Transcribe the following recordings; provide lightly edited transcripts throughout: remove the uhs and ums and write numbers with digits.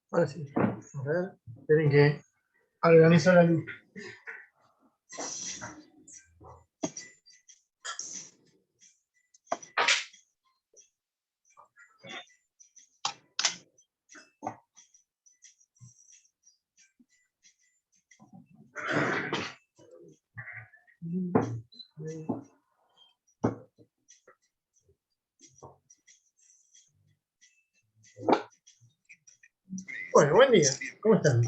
Ahora sí. A ver, tienen que organizar la luz. Bueno, buen día. ¿Cómo están?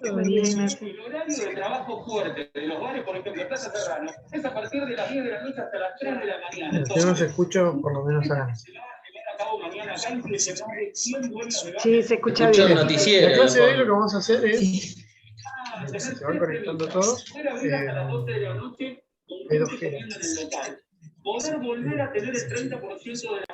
Buen día, Ignacio. El horario de trabajo fuerte de los bares, por ejemplo, Plaza Serrano, es a partir de las 10 de la noche hasta las 3 de la mañana. Si no los escucho, por lo menos hagan. Sí, se escucha Escucho el bien. noticiero. La clase de hoy lo que Juan. vamos a hacer es, se van conectando todos, hay dos giras. Poder volver a tener el 30% de la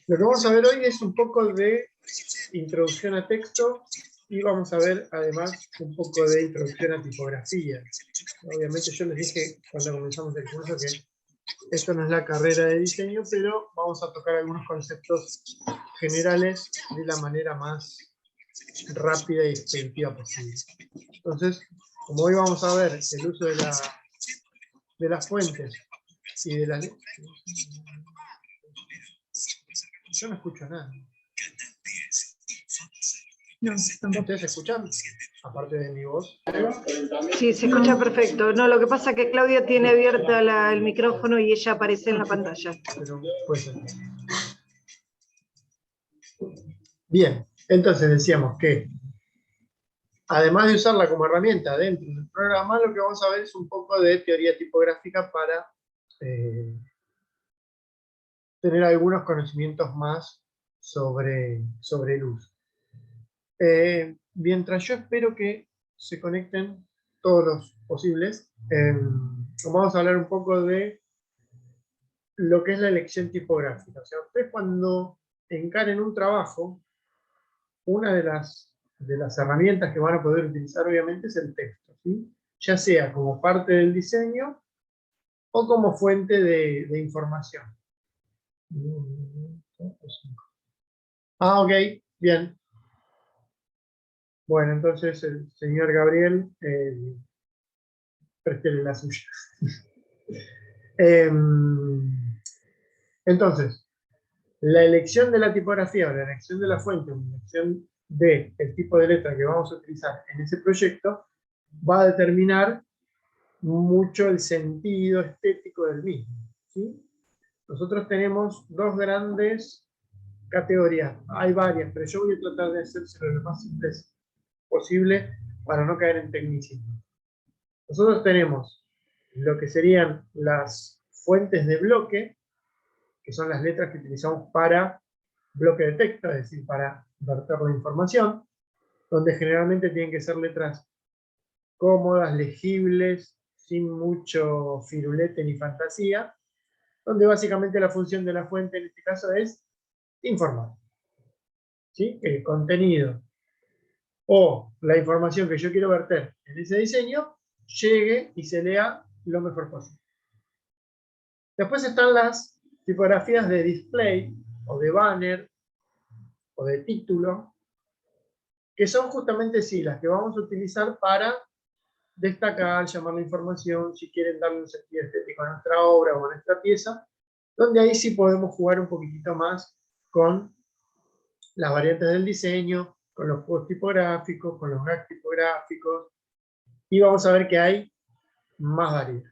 Lo que vamos a ver hoy es un poco de introducción a texto y vamos a ver además un poco de introducción a tipografía. Obviamente yo les dije cuando comenzamos el curso que esto no es la carrera de diseño, pero vamos a tocar algunos conceptos generales de la manera más rápida y expeditiva posible. Entonces, como hoy vamos a ver el uso de las fuentes y de las... Yo no escucho nada. No, tampoco. ¿Ustedes escuchan? Aparte de mi voz. Sí, se escucha perfecto. No, lo que pasa es que Claudia tiene abierta el micrófono y ella aparece en la pantalla. Pero puede ser. Bien, entonces decíamos que además de usarla como herramienta dentro del programa, lo que vamos a ver es un poco de teoría tipográfica para tener algunos conocimientos más sobre el uso. Mientras yo espero que se conecten todos los posibles, vamos a hablar un poco de lo que es la elección tipográfica. O sea, ustedes cuando encaren un trabajo, una de las herramientas que van a poder utilizar obviamente es el texto, ¿sí? Ya sea como parte del diseño o como fuente de información. Ah, ok, bien. Bueno, entonces el señor Gabriel, préstele la suya. Entonces, la elección de la tipografía o la elección de la fuente o la elección del tipo de letra que vamos a utilizar en ese proyecto va a determinar mucho el sentido estético del mismo, ¿sí? Nosotros tenemos dos grandes categorías, hay varias, pero yo voy a tratar de hacérselo lo más simple posible para no caer en tecnicismo. Nosotros tenemos lo que serían las fuentes de bloque, que son las letras que utilizamos para bloque de texto, es decir, para verter la información, donde generalmente tienen que ser letras cómodas, legibles, sin mucho firulete ni fantasía, donde básicamente la función de la fuente en este caso es informar. ¿Sí? El contenido o la información que yo quiero verter en ese diseño llegue y se lea lo mejor posible. Después están las tipografías de display o de banner o de título, que son justamente sí, las que vamos a utilizar para destacar, llamar la información, si quieren darle un sentido estético a nuestra obra o a nuestra pieza, donde ahí sí podemos jugar un poquitito más con las variantes del diseño, con los juegos tipográficos, con los gags tipográficos, y vamos a ver que hay más variedad.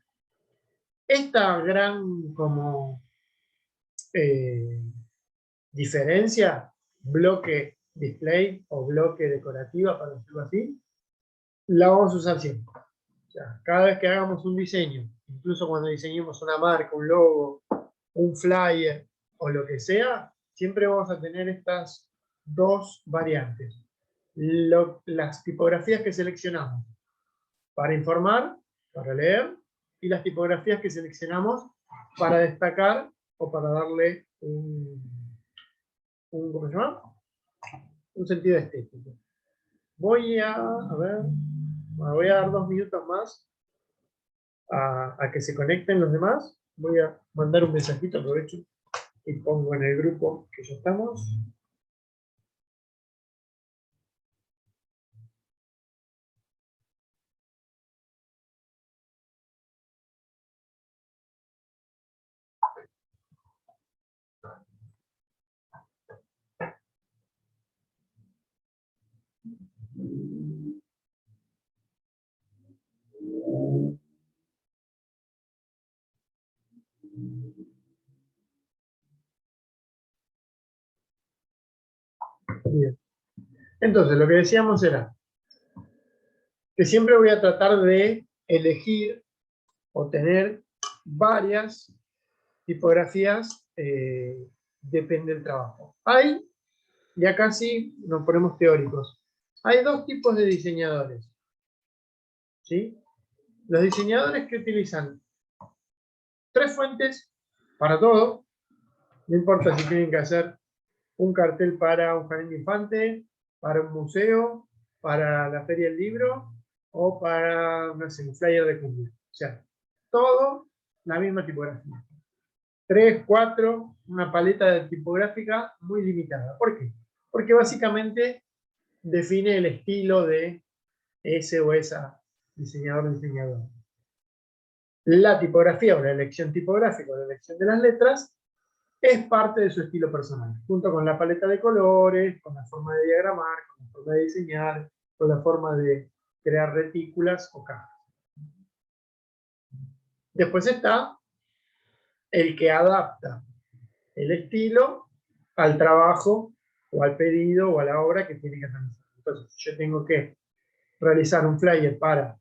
Esta gran como diferencia, bloque display o bloque decorativa, para decirlo así, la vamos a usar siempre. O sea, cada vez que hagamos un diseño, incluso cuando diseñemos una marca, un logo, un flyer o lo que sea, siempre vamos a tener estas dos variantes. Las tipografías que seleccionamos para informar, para leer, y las tipografías que seleccionamos para destacar o para darle ¿cómo se llama? Un sentido estético. Voy a ver, me voy a dar 2 minutos más a que se conecten los demás. Voy a mandar un mensajito, aprovecho, y pongo en el grupo que ya estamos. Bien. Entonces, lo que decíamos era que siempre voy a tratar de elegir o tener varias tipografías, depende del trabajo. Y acá sí nos ponemos teóricos, hay dos tipos de diseñadores, ¿sí? Los diseñadores que utilizan 3 fuentes para todo, no importa si tienen que hacer un cartel para un jardín de infante, para un museo, para la feria del libro, o para, no sé, un flyer de cumpleaños. O sea, todo la misma tipografía. 3, 4, una paleta de tipográfica muy limitada. ¿Por qué? Porque básicamente define el estilo de ese o esa diseñador o diseñadora. La tipografía o la elección tipográfica o la elección de las letras es parte de su estilo personal, junto con la paleta de colores, con la forma de diagramar, con la forma de diseñar, con la forma de crear retículas o cajas. Después está el que adapta el estilo al trabajo o al pedido o a la obra que tiene que realizar. Entonces, yo tengo que realizar un flyer para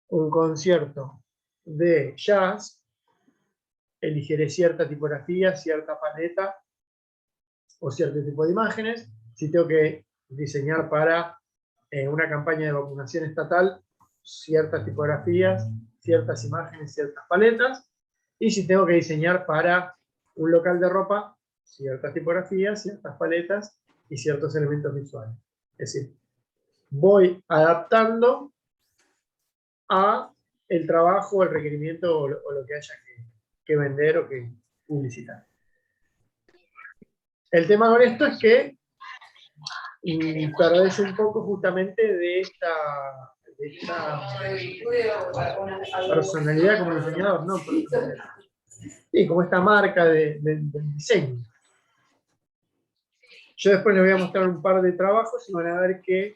un concierto de jazz, elegiré cierta tipografía, cierta paleta o cierto tipo de imágenes. Si tengo que diseñar para una campaña de vacunación estatal, ciertas tipografías, ciertas imágenes, ciertas paletas. Y si tengo que diseñar para un local de ropa, ciertas tipografías, ciertas paletas y ciertos elementos visuales. Es decir, voy adaptando a el trabajo, el requerimiento o lo que haya que vender o que publicitar. El tema con esto es que perdés un poco justamente de esta personalidad como diseñador, ¿no? Sí, como esta marca del diseño. Yo después les voy a mostrar un par de trabajos y van a ver que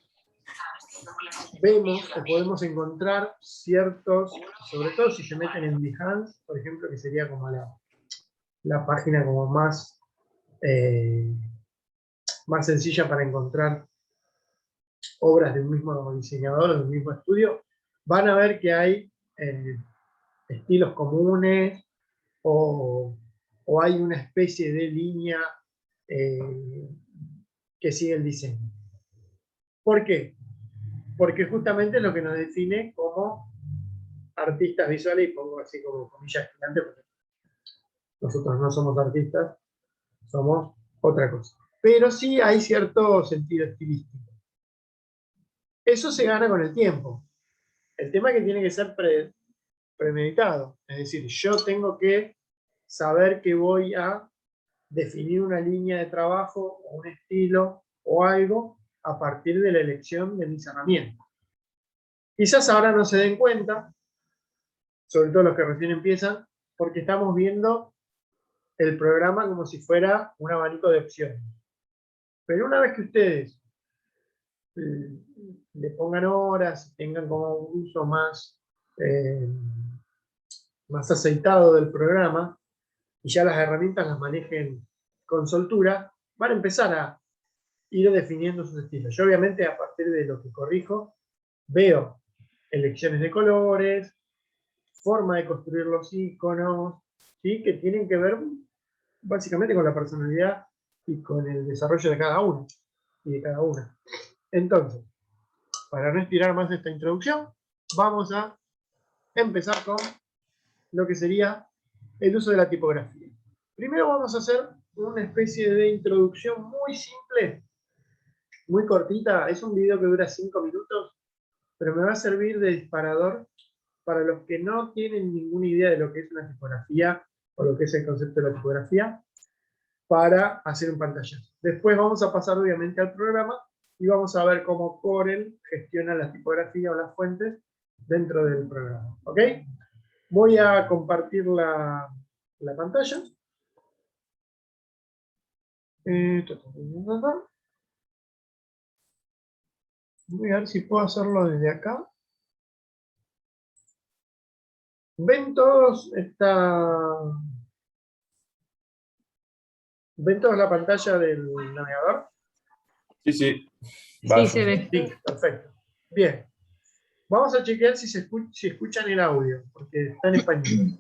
vemos o podemos encontrar ciertos, sobre todo si se meten en Behance, por ejemplo, que sería como la página como más sencilla para encontrar obras de un mismo diseñador o de un mismo estudio, van a ver que hay estilos comunes o hay una especie de línea que sigue el diseño. ¿Por qué? Porque justamente es lo que nos define como artistas visuales, y pongo así como comillas gigantes, porque nosotros no somos artistas, somos otra cosa. Pero sí hay cierto sentido estilístico. Eso se gana con el tiempo. El tema es que tiene que ser premeditado. Es decir, yo tengo que saber que voy a definir una línea de trabajo o un estilo o algo a partir de la elección de mis herramientas. Quizás ahora no se den cuenta, sobre todo los que recién empiezan, porque estamos viendo el programa como si fuera un abanico de opciones. Pero una vez que ustedes le pongan horas, tengan como un uso más aceitado del programa, y ya las herramientas las manejen con soltura, van a empezar a ir definiendo sus estilos. Yo obviamente a partir de lo que corrijo, veo elecciones de colores, forma de construir los iconos, ¿sí? Que tienen que ver básicamente con la personalidad y con el desarrollo de cada uno y de cada una. Entonces, para no estirar más esta introducción, vamos a empezar con lo que sería el uso de la tipografía. Primero vamos a hacer una especie de introducción muy simple, muy cortita. Es un video que dura 5 minutos, pero me va a servir de disparador para los que no tienen ninguna idea de lo que es una tipografía o lo que es el concepto de la tipografía, para hacer un pantallazo. Después vamos a pasar obviamente al programa y vamos a ver cómo Corel gestiona la tipografía o las fuentes dentro del programa. ¿Ok? Voy a compartir la pantalla. Voy a ver si puedo hacerlo desde acá. ¿Ven todos ¿Ven todos la pantalla del navegador? Sí, sí. Sí, se ve. Sí, perfecto. Bien. Vamos a chequear si escuchan el audio, porque está en español.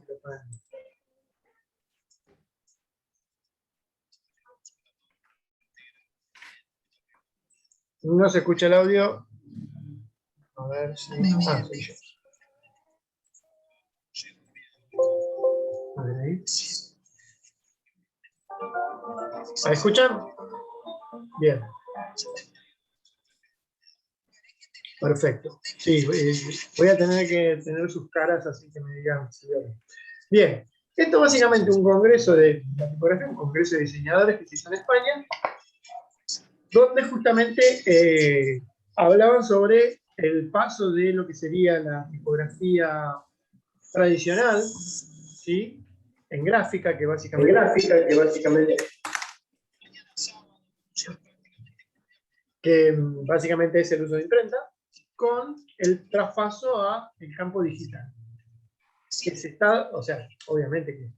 No se escucha el audio. A ver si... Ah, soy yo. A ver ahí. ¿La escuchan? Bien. Perfecto. Sí, voy a tener que tener sus caras así que me digan si ven. Bien. Esto es básicamente un congreso de la tipografía, un congreso de diseñadores que se hizo en España, donde justamente hablaban sobre el paso de lo que sería la tipografía tradicional, ¿sí? En gráfica, que básicamente es el uso de imprenta, con el traspaso a el campo digital. Que se está, o sea, obviamente que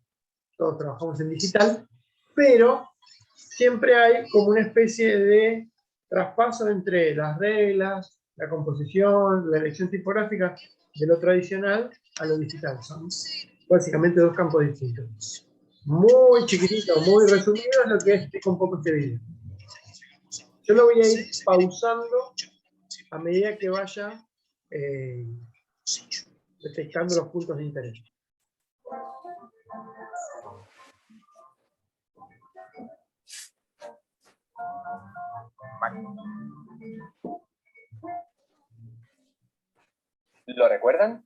todos trabajamos en digital, pero siempre hay como una especie de traspaso entre las reglas, la composición, la elección tipográfica de lo tradicional a lo digital. Son básicamente dos campos distintos. Muy chiquitito, muy resumido es lo que es un poco este video. Yo lo voy a ir pausando a medida que vaya detectando los puntos de interés. ¿Lo recuerdan?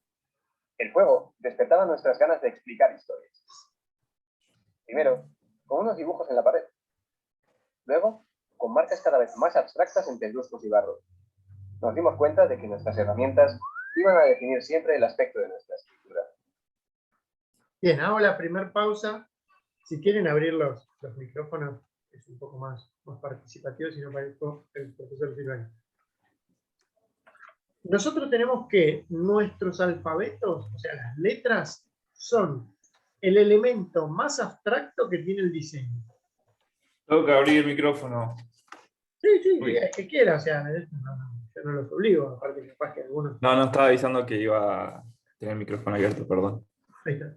El juego despertaba nuestras ganas de explicar historias. Primero, con unos dibujos en la pared. Luego, con marcas cada vez más abstractas en pedruscos y barro. Nos dimos cuenta de que nuestras herramientas iban a definir siempre el aspecto de nuestra escritura. Bien, hago la primera pausa. Si quieren abrir los micrófonos, es un poco más participativo, si no parezco el profesor Silvani. Nosotros tenemos que nuestros alfabetos, o sea, las letras, son el elemento más abstracto que tiene el diseño. Tengo que abrir el micrófono. Sí, Uy. es que quiera, o sea, yo no los obligo, aparte que capaz que algunos... No estaba avisando que iba a tener el micrófono abierto, perdón. Ahí está.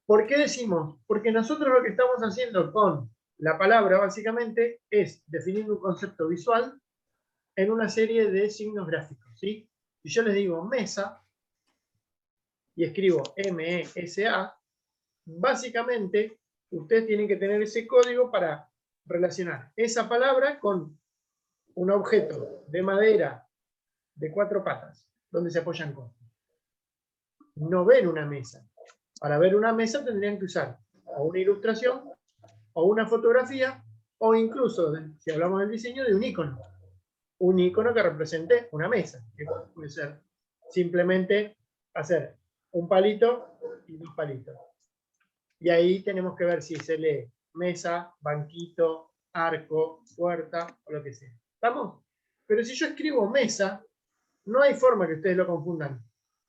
¿Por qué decimos? Porque nosotros lo que estamos haciendo con la palabra, básicamente, es definir un concepto visual en una serie de signos gráficos, ¿sí? Si yo les digo mesa, y escribo M-E-S-A, básicamente, ustedes tienen que tener ese código para relacionar esa palabra con un objeto de madera de 4 patas, donde se apoyan cosas. No ven una mesa. Para ver una mesa tendrían que usar o una ilustración, o una fotografía, o incluso, si hablamos del diseño, de un icono. Un icono que represente una mesa, que puede ser simplemente hacer un palito y 2 palitos. Y ahí tenemos que ver si se lee mesa, banquito, arco, puerta, o lo que sea. ¿Estamos? Pero si yo escribo mesa, no hay forma que ustedes lo confundan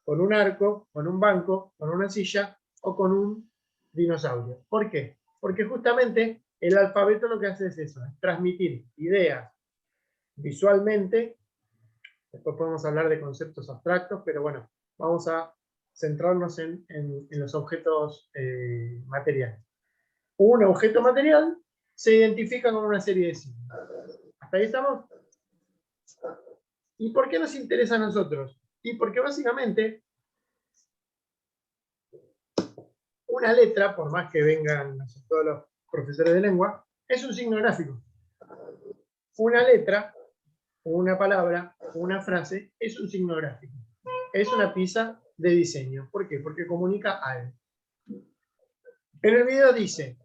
con un arco, con un banco, con una silla o con un dinosaurio. ¿Por qué? Porque justamente el alfabeto lo que hace es eso, es transmitir ideas visualmente. Después podemos hablar de conceptos abstractos, pero bueno, vamos a centrarnos en los objetos materiales. un objeto material se identifica con una serie de signos. ¿Hasta ahí estamos? ¿Y por qué nos interesa a nosotros? Y porque básicamente una letra, por más que vengan todos los profesores de lengua, es un signo gráfico. Una letra, una palabra, una frase, es un signo gráfico. Es una pieza de diseño. ¿Por qué? Porque comunica algo. En el video dice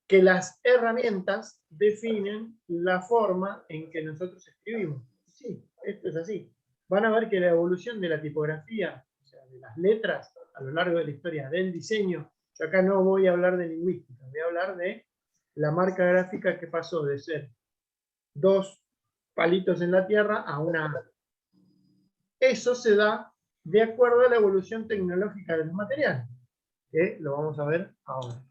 que las herramientas definen la forma en que nosotros escribimos. Sí, esto es así. Van a ver que la evolución de la tipografía, o sea, de las letras, a lo largo de la historia del diseño, yo acá no voy a hablar de lingüística, voy a hablar de la marca gráfica que pasó de ser 2 palitos en la tierra a una A. Eso se da de acuerdo a la evolución tecnológica de los materiales, que lo vamos a ver ahora.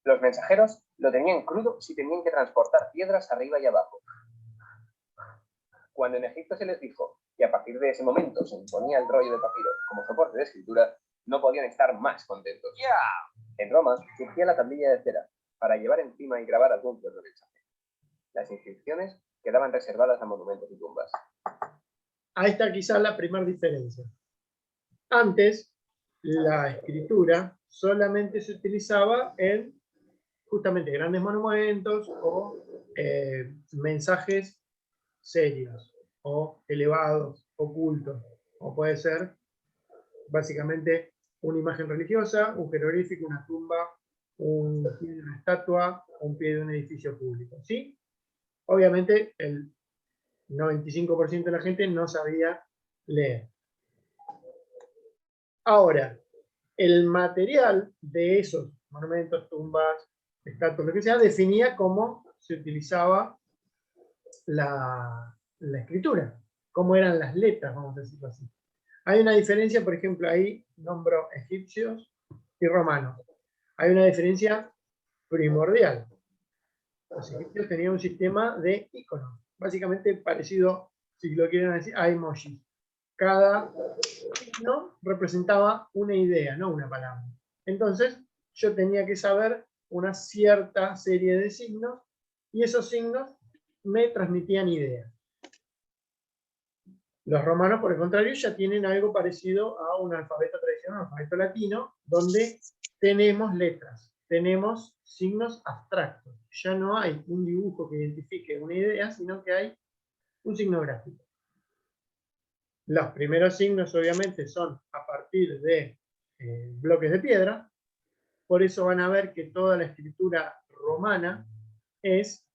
Los mensajeros lo tenían crudo si tenían que transportar piedras arriba y abajo. Cuando en Egipto se les dijo que a partir de ese momento se imponía el rollo de papiro como soporte de escritura, no podían estar más contentos. En Roma surgía la tablilla de cera para llevar encima y grabar algún que otro mensaje. Las inscripciones quedaban reservadas a monumentos y tumbas. Ahí está quizás la primera diferencia. Antes, la escritura solamente se utilizaba en justamente grandes monumentos o mensajes serios o elevados, ocultos, o puede ser básicamente una imagen religiosa, un jeroglífico, una tumba, un pie de una estatua, un pie de un edificio público, ¿sí? Obviamente el 95% de la gente no sabía leer. Ahora, el material de esos monumentos, tumbas, estatuas, lo que sea, definía cómo se utilizaba la escritura, cómo eran las letras, vamos a decirlo así. Hay una diferencia, por ejemplo, ahí nombro egipcios y romanos. Hay una diferencia primordial. Los egipcios tenían un sistema de iconos, básicamente parecido, si lo quieren decir, a emojis. Cada signo representaba una idea, no una palabra. Entonces, yo tenía que saber una cierta serie de signos y esos signos me transmitían ideas. Los romanos, por el contrario, ya tienen algo parecido a un alfabeto tradicional, un alfabeto latino, donde tenemos letras, tenemos signos abstractos. Ya no hay un dibujo que identifique una idea, sino que hay un signo gráfico. Los primeros signos, obviamente, son a partir de bloques de piedra. Por eso van a ver que toda la escritura romana es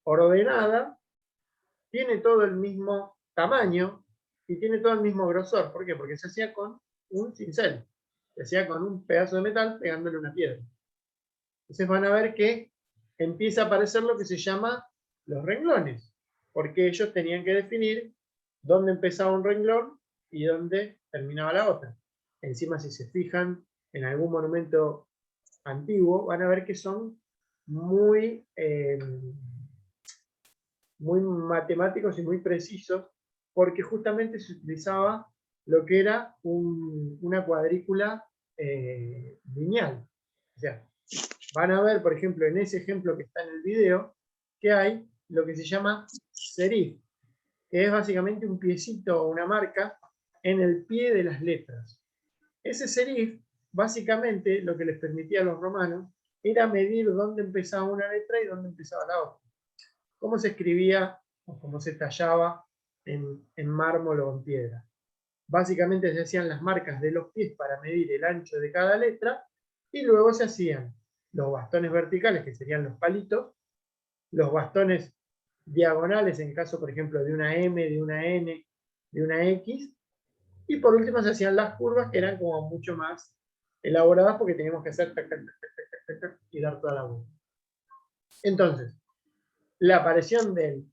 ordenada, tiene todo el mismo tamaño y tiene todo el mismo grosor. ¿Por qué? Porque se hacía con un cincel. Se hacía con un pedazo de metal pegándole una piedra. Entonces van a ver que empieza a aparecer lo que se llama los renglones, porque ellos tenían que definir dónde empezaba un renglón y dónde terminaba la otra. Encima, si se fijan en algún monumento antiguo, van a ver que son muy matemáticos y muy precisos, porque justamente se utilizaba lo que era una cuadrícula lineal. O sea, van a ver, por ejemplo, en ese ejemplo que está en el video, que hay lo que se llama serif, que es básicamente un piecito o una marca en el pie de las letras. Ese serif, básicamente, lo que les permitía a los romanos era medir dónde empezaba una letra y dónde empezaba la otra. Cómo se escribía o cómo se tallaba en mármol o en piedra. Básicamente se hacían las marcas de los pies para medir el ancho de cada letra y luego se hacían los bastones verticales, que serían los palitos, los bastones diagonales en caso, por ejemplo, de una M, de una N, de una X, y por último se hacían las curvas, que eran como mucho más elaboradas porque teníamos que hacer tac, tac, tac, tac, tac, tac, y dar toda la vuelta. Entonces, la aparición del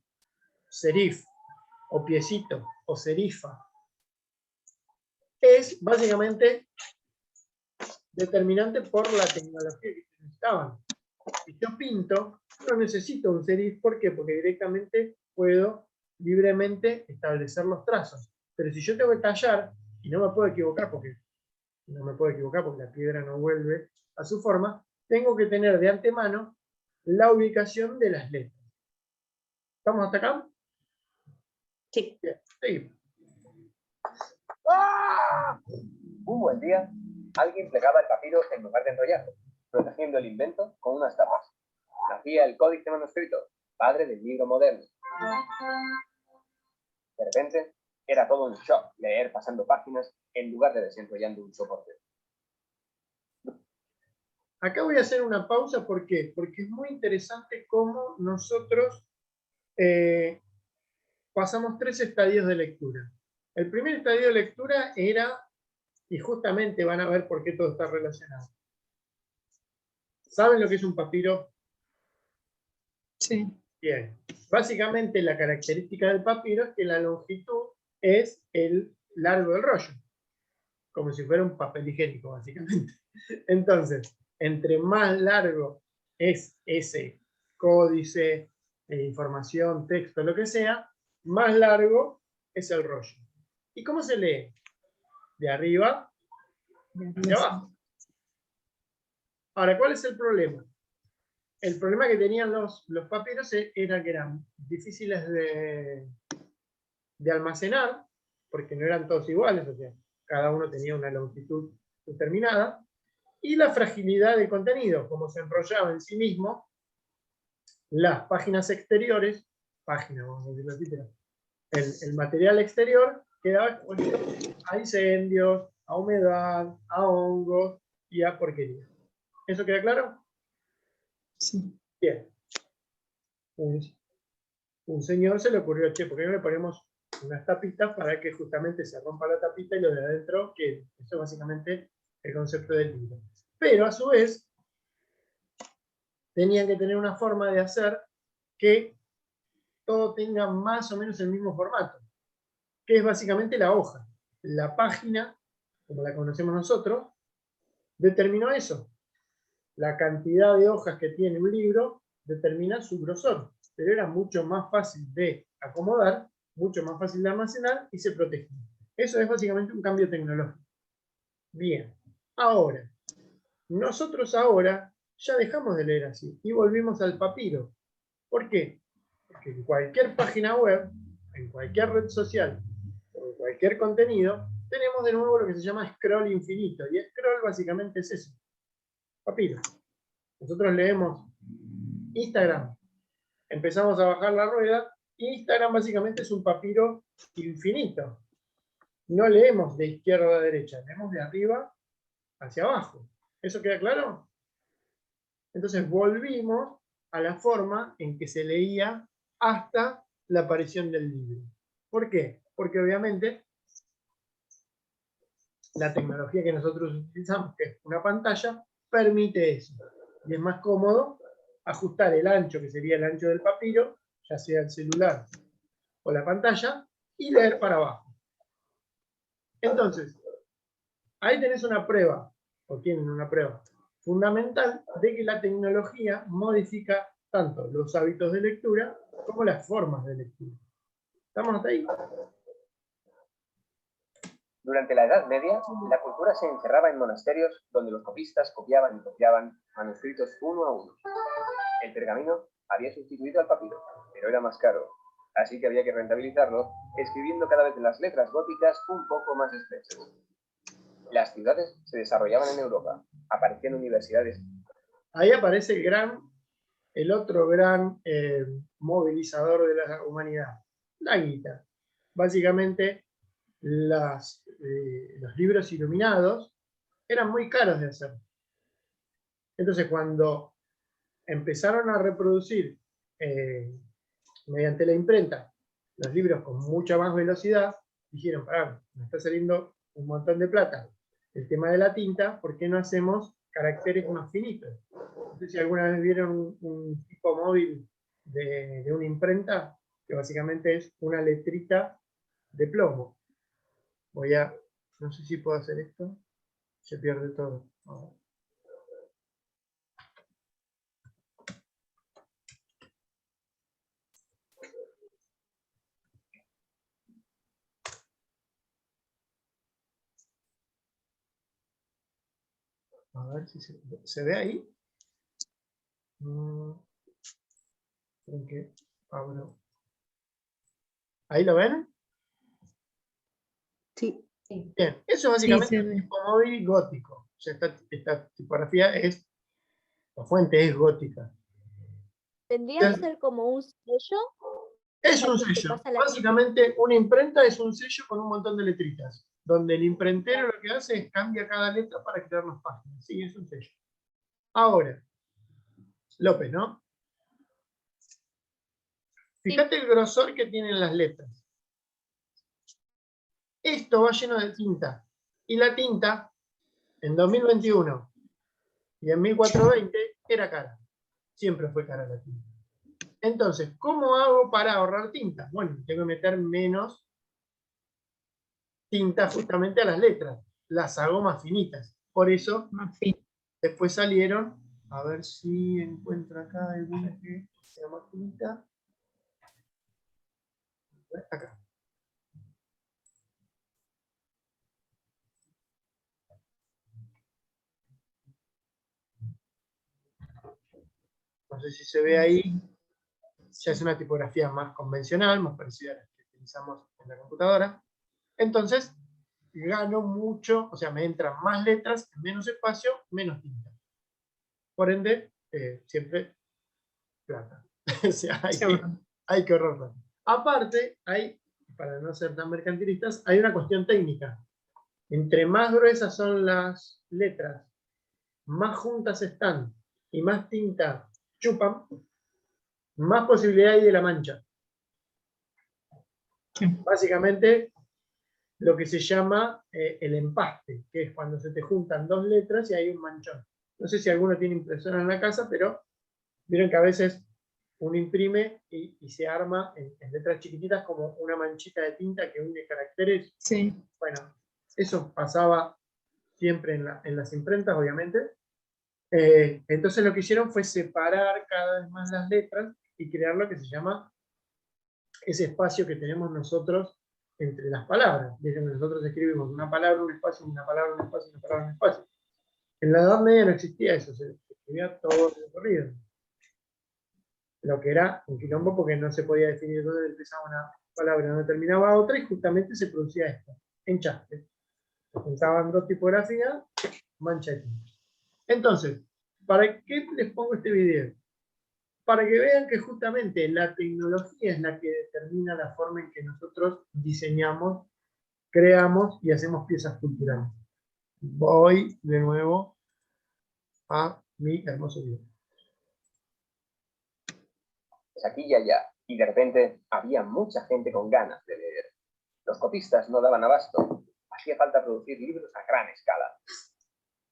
serif, o piecito, o serifa, es básicamente determinante por la tecnología que necesitaban. Si yo pinto, no necesito un serif. ¿Por qué? Porque directamente puedo libremente establecer los trazos. Pero si yo tengo que tallar, y no me puedo equivocar porque no me puedo equivocar porque la piedra no vuelve a su forma, tengo que tener de antemano la ubicación de las letras. ¿Estamos hasta acá? Sí. Bien, seguimos. ¡Ah! Un buen día, alguien plegaba el papiro en lugar de enrollarlo, protegiendo el invento con unas tapas. Nacía el códice manuscrito, padre del libro moderno. De repente, era todo un shock leer pasando páginas en lugar de desenrollando un soporte. Acá voy a hacer una pausa, ¿por qué? Porque es muy interesante cómo nosotros pasamos 3 estadios de lectura. El primer estadio de lectura era, y justamente van a ver por qué todo está relacionado. ¿Saben lo que es un papiro? Sí. Bien. Básicamente la característica del papiro es que la longitud es el largo del rollo, como si fuera un papel higiénico, básicamente. Entonces, entre más largo es ese códice, información, texto, lo que sea, más largo es el rollo. ¿Y cómo se lee? De arriba hacia abajo. Ahora, ¿cuál es el problema? El problema que tenían los papiros era que eran difíciles de almacenar, porque no eran todos iguales, o sea, cada uno tenía una longitud determinada, y la fragilidad del contenido, como se enrollaba en sí mismo, las páginas exteriores, vamos a decirlo así, pero el material exterior quedaba expuesto a incendios, a humedad, a hongos y a porquería. ¿Eso queda claro? Sí. Bien. Un señor se le ocurrió, che, ¿por qué no le ponemos unas tapitas para que justamente se rompa la tapita y lo de adentro, que eso es básicamente el concepto del libro? Pero a su vez, tenían que tener una forma de hacer que todo tenga más o menos el mismo formato, que es básicamente la hoja. La página, como la conocemos nosotros, determinó eso. La cantidad de hojas que tiene un libro determina su grosor, pero era mucho más fácil de acomodar, mucho más fácil de almacenar y se protege. Eso es básicamente un cambio tecnológico. Bien, ahora, nosotros ahora ya dejamos de leer así y volvimos al papiro. ¿Por qué? Porque en cualquier página web, en cualquier red social, o en cualquier contenido, tenemos de nuevo lo que se llama scroll infinito. Y scroll básicamente es eso, papiro. Nosotros leemos Instagram, empezamos a bajar la rueda, y Instagram básicamente es un papiro infinito. No leemos de izquierda a derecha, leemos de arriba hacia abajo. ¿Eso queda claro? Entonces volvimos a la forma en que se leía hasta la aparición del libro. ¿Por qué? Porque obviamente la tecnología que nosotros utilizamos, que es una pantalla, permite eso. Y es más cómodo ajustar el ancho, que sería el ancho del papiro, ya sea el celular o la pantalla, y leer para abajo. Entonces, ahí tenés una prueba, o tienen una prueba fundamental de que la tecnología modifica tanto los hábitos de lectura como las formas de lectura. ¿Estamos hasta ahí? Durante la Edad Media, la cultura se encerraba en monasterios donde los copistas copiaban y copiaban manuscritos uno a uno. El pergamino había sustituido al papiro, pero era más caro, así que había que rentabilizarlo escribiendo cada vez las letras góticas un poco más estrechas. Las ciudades se desarrollaban en Europa, aparecían universidades. Ahí aparece el otro gran movilizador de la humanidad, la guita. Básicamente, los libros iluminados eran muy caros de hacer. Entonces, cuando empezaron a reproducir mediante la imprenta los libros con mucha más velocidad, dijeron, pará, me está saliendo un montón de plata el tema de la tinta, ¿por qué no hacemos caracteres más finitos? No sé si alguna vez vieron un tipo móvil de una imprenta, que básicamente es una letrita de plomo. No sé si puedo hacer esto, se pierde todo. A ver si se ve ahí. Creo que abro. ¿Ahí lo ven? Sí. Bien, eso básicamente es un tipo móvil gótico. O sea, esta tipografía es, la fuente es gótica. ¿Tendría que ser como un sello? Es O sea, un que se sello. pasa la Básicamente, una imprenta es un sello con un montón de letritas, donde el imprentero lo que hace es cambia cada letra para crear las páginas. Sí, es un sello. Ahora, López, ¿no? Fíjate el grosor que tienen las letras. Esto va lleno de tinta. Y la tinta, en 2021 y en 1420, era cara. Siempre fue cara la tinta. Entonces, ¿cómo hago para ahorrar tinta? Bueno, tengo que meter menos tinta justamente a las letras. Las hago más finitas. Por eso, después salieron, a ver si encuentro acá alguna que sea más finita. Acá. No sé si se ve ahí. Ya es una tipografía más convencional, más parecida a la que utilizamos en la computadora. Entonces, gano mucho, o sea, me entran más letras, menos espacio, menos tinta. Por ende, siempre plata. O sea, hay que ahorrar. Aparte, para no ser tan mercantilistas, hay una cuestión técnica. Entre más gruesas son las letras, más juntas están y más tinta chupan, más posibilidad hay de la mancha. Básicamente, lo que se llama el empaste, que es cuando se te juntan dos letras y hay un manchón. No sé si alguno tiene impresora en la casa, pero vieron que a veces uno imprime y se arma en letras chiquititas como una manchita de tinta que une caracteres. Sí. Bueno, eso pasaba siempre en las imprentas, obviamente. Entonces lo que hicieron fue separar cada vez más las letras y crear lo que se llama ese espacio que tenemos nosotros entre las palabras. Nosotros escribimos una palabra, un espacio, una palabra, un espacio, una palabra, un espacio. En la Edad Media no existía eso, se escribía todo de corrido. Lo que era un quilombo porque no se podía definir dónde empezaba una palabra, dónde terminaba otra, y justamente se producía esto, enchaste. Se pensaban dos tipografías, mancha de tinta. Entonces, ¿para qué les pongo este video? Para que vean que justamente la tecnología es la que determina la forma en que nosotros diseñamos, creamos y hacemos piezas culturales. Voy de nuevo a mi hermoso video. Pues aquí y allá, y de repente había mucha gente con ganas de leer. Los copistas no daban abasto. Hacía falta producir libros a gran escala.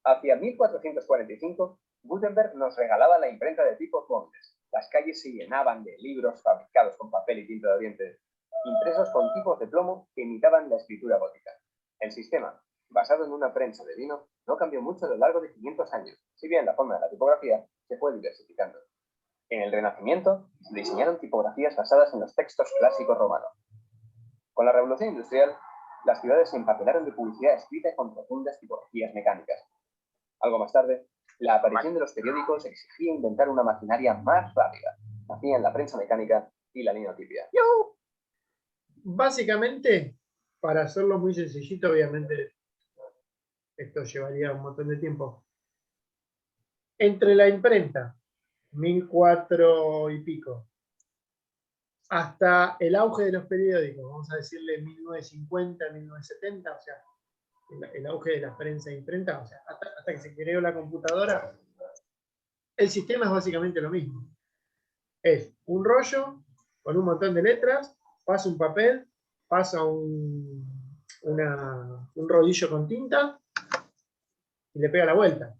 Hacia 1445, Gutenberg nos regalaba la imprenta de tipo Montes. Las calles se llenaban de libros fabricados con papel y tinta de Oriente, impresos con tipos de plomo que imitaban la escritura gótica. El sistema, basado en una prensa de vino, no cambió mucho a lo largo de 500 años, si bien la forma de la tipografía se fue diversificando. En el Renacimiento se diseñaron tipografías basadas en los textos clásicos romanos. Con la Revolución Industrial, las ciudades se empapelaron de publicidad escrita con profundas tipografías mecánicas. Algo más tarde, la aparición de los periódicos exigía inventar una maquinaria más rápida. Nacían la prensa mecánica y la linotipia. Básicamente, para hacerlo muy sencillito, obviamente, esto llevaría un montón de tiempo. Entre la imprenta, 1400 y pico, hasta el auge de los periódicos, vamos a decirle 1950, 1970, o sea, el auge de la prensa e imprenta, o sea, hasta que se creó la computadora, el sistema es básicamente lo mismo. Es un rollo con un montón de letras, pasa un papel, pasa un rodillo con tinta y le pega la vuelta.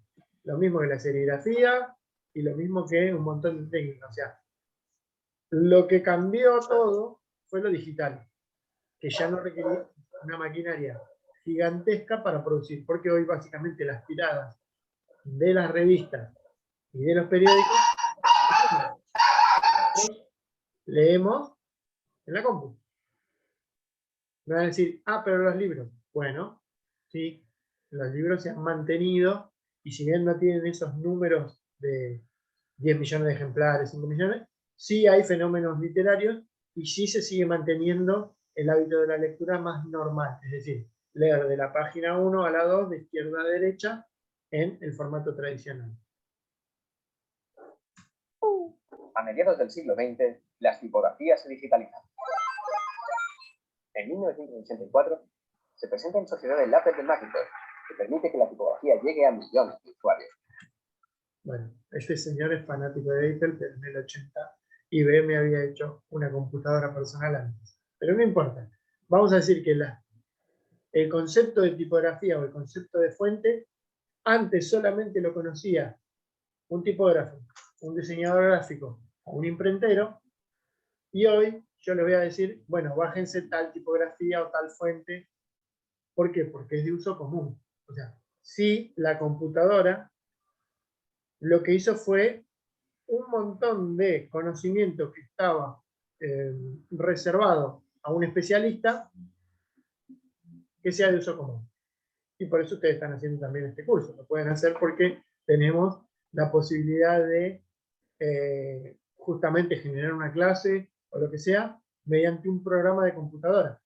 Lo mismo que la serigrafía y lo mismo que un montón de técnicas. O sea, lo que cambió todo fue lo digital, que ya no requería una maquinaria gigantesca para producir, porque hoy básicamente las tiradas de las revistas y de los periódicos leemos en la compu. Me van a decir, pero los libros. Bueno, sí, los libros se han mantenido y si bien no tienen esos números de 10 millones de ejemplares, 5 millones, sí hay fenómenos literarios y sí se sigue manteniendo el hábito de la lectura más normal, es decir, leer de la página 1 a la 2, de izquierda a derecha, en el formato tradicional. A mediados del siglo XX, las tipografías se digitalizan. En 1984, se presenta en sociedad el Apple de Macintosh, que permite que la tipografía llegue a millones de usuarios. Bueno, este señor es fanático de Apple, pero en el 80 IBM había hecho una computadora personal antes. Pero no importa. Vamos a decir que el concepto de tipografía o el concepto de fuente, antes solamente lo conocía un tipógrafo, un diseñador gráfico o un imprentero, y hoy yo les voy a decir, bueno, bájense tal tipografía o tal fuente. ¿Por qué? Porque es de uso común. O sea, si la computadora lo que hizo fue un montón de conocimiento que estaba reservado a un especialista que sea de uso común. Y por eso ustedes están haciendo también este curso. Lo pueden hacer porque tenemos la posibilidad de justamente generar una clase o lo que sea mediante un programa de computadora.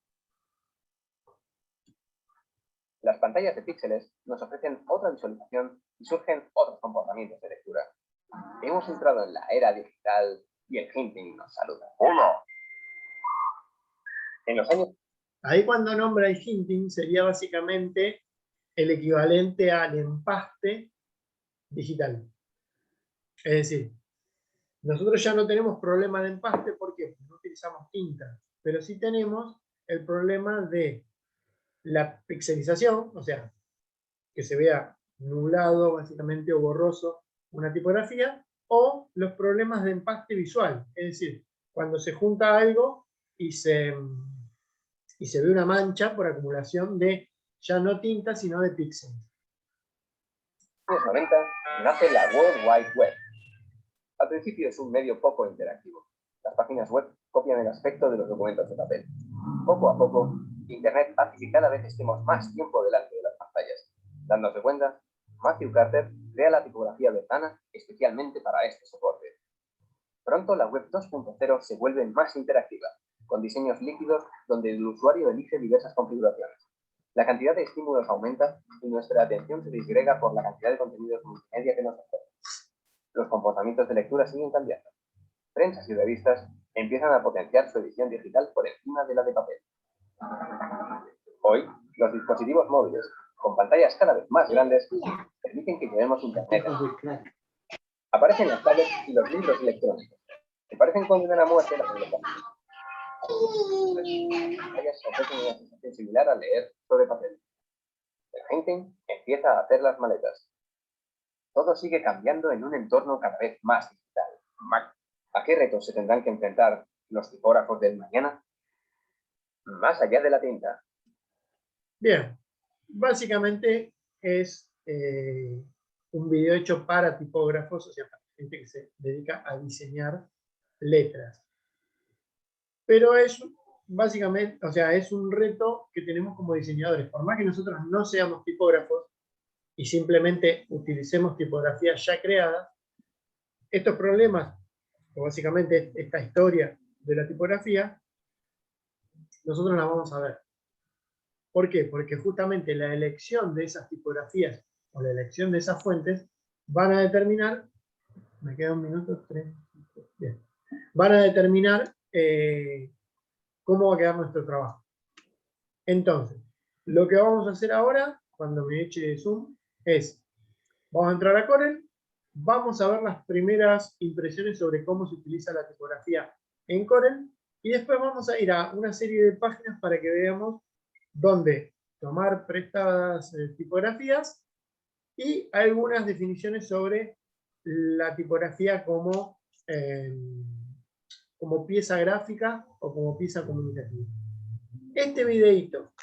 Las pantallas de píxeles nos ofrecen otra visualización y surgen otros comportamientos de lectura. Hemos entrado en la era digital y el hinting nos saluda. ¡Hola! En los años... Ahí cuando nombra el hinting sería básicamente el equivalente al empaste digital. Es decir, nosotros ya no tenemos problema de empaste, ¿por qué? Porque no utilizamos tinta, pero sí tenemos el problema de la pixelización, o sea, que se vea nublado básicamente o borroso una tipografía, o los problemas de empaste visual, es decir, cuando se junta algo y se ve una mancha por acumulación de ya no tinta, sino de píxeles. En los 90 nace la World Wide Web. Al principio es un medio poco interactivo. Las páginas web copian el aspecto de los documentos de papel. Poco a poco, Internet hace que cada vez estemos más tiempo delante de las pantallas. Dándose cuenta, Matthew Carter crea la tipografía Verdana especialmente para este soporte. Pronto la web 2.0 se vuelve más interactiva, con diseños líquidos donde el usuario elige diversas configuraciones. La cantidad de estímulos aumenta y nuestra atención se disgrega por la cantidad de contenidos multimedia que nos ofrecen. Los comportamientos de lectura siguen cambiando. Prensas y revistas empiezan a potenciar su edición digital por encima de la de papel. Hoy, los dispositivos móviles, con pantallas cada vez más grandes, permiten que llevemos Internet. Aparecen las tablets y los libros electrónicos, que parecen condenar a muerte la biblioteca. Las pantallas ofrecen una sensación similar a leer sobre papel. El hinting empieza a hacer las maletas. Todo sigue cambiando en un entorno cada vez más digital. ¿A qué retos se tendrán que enfrentar los tipógrafos del mañana? Más allá de la tinta. Bien, básicamente es un video hecho para tipógrafos, o sea, para gente que se dedica a diseñar letras. Pero es básicamente, o sea, es un reto que tenemos como diseñadores. Por más que nosotros no seamos tipógrafos y simplemente utilicemos tipografías ya creadas, estos problemas, o básicamente esta historia de la tipografía, nosotros la vamos a ver. ¿Por qué? Porque justamente la elección de esas tipografías o la elección de esas fuentes van a determinar, me queda un minuto, 3, bien, van a determinar cómo va a quedar nuestro trabajo. Entonces, lo que vamos a hacer ahora, cuando me eche Zoom, es, vamos a entrar a Corel, vamos a ver las primeras impresiones sobre cómo se utiliza la tipografía en Corel, y después vamos a ir a una serie de páginas para que veamos dónde tomar prestadas tipografías y algunas definiciones sobre la tipografía como pieza gráfica o como pieza comunicativa. Este videito,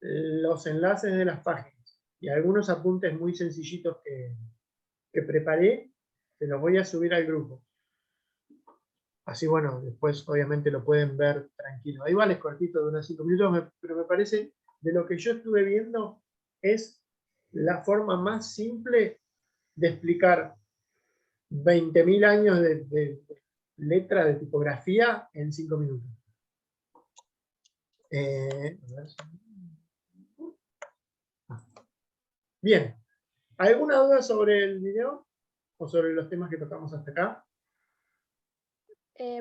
los enlaces de las páginas y algunos apuntes muy sencillitos que preparé, se los voy a subir al grupo. Así, bueno, después obviamente lo pueden ver tranquilo. Ahí vale, es cortito, de unos 5 minutos, pero me parece, de lo que yo estuve viendo, es la forma más simple de explicar 20.000 años de letra, de tipografía, en 5 minutos. A ver. Bien. ¿Alguna duda sobre el video? ¿O sobre los temas que tocamos hasta acá?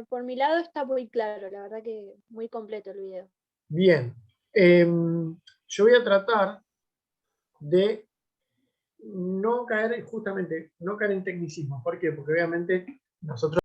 Por mi lado está muy claro, la verdad que muy completo el video. Bien. Yo voy a tratar de no caer, justamente, no caer en tecnicismo. ¿Por qué? Porque obviamente nosotros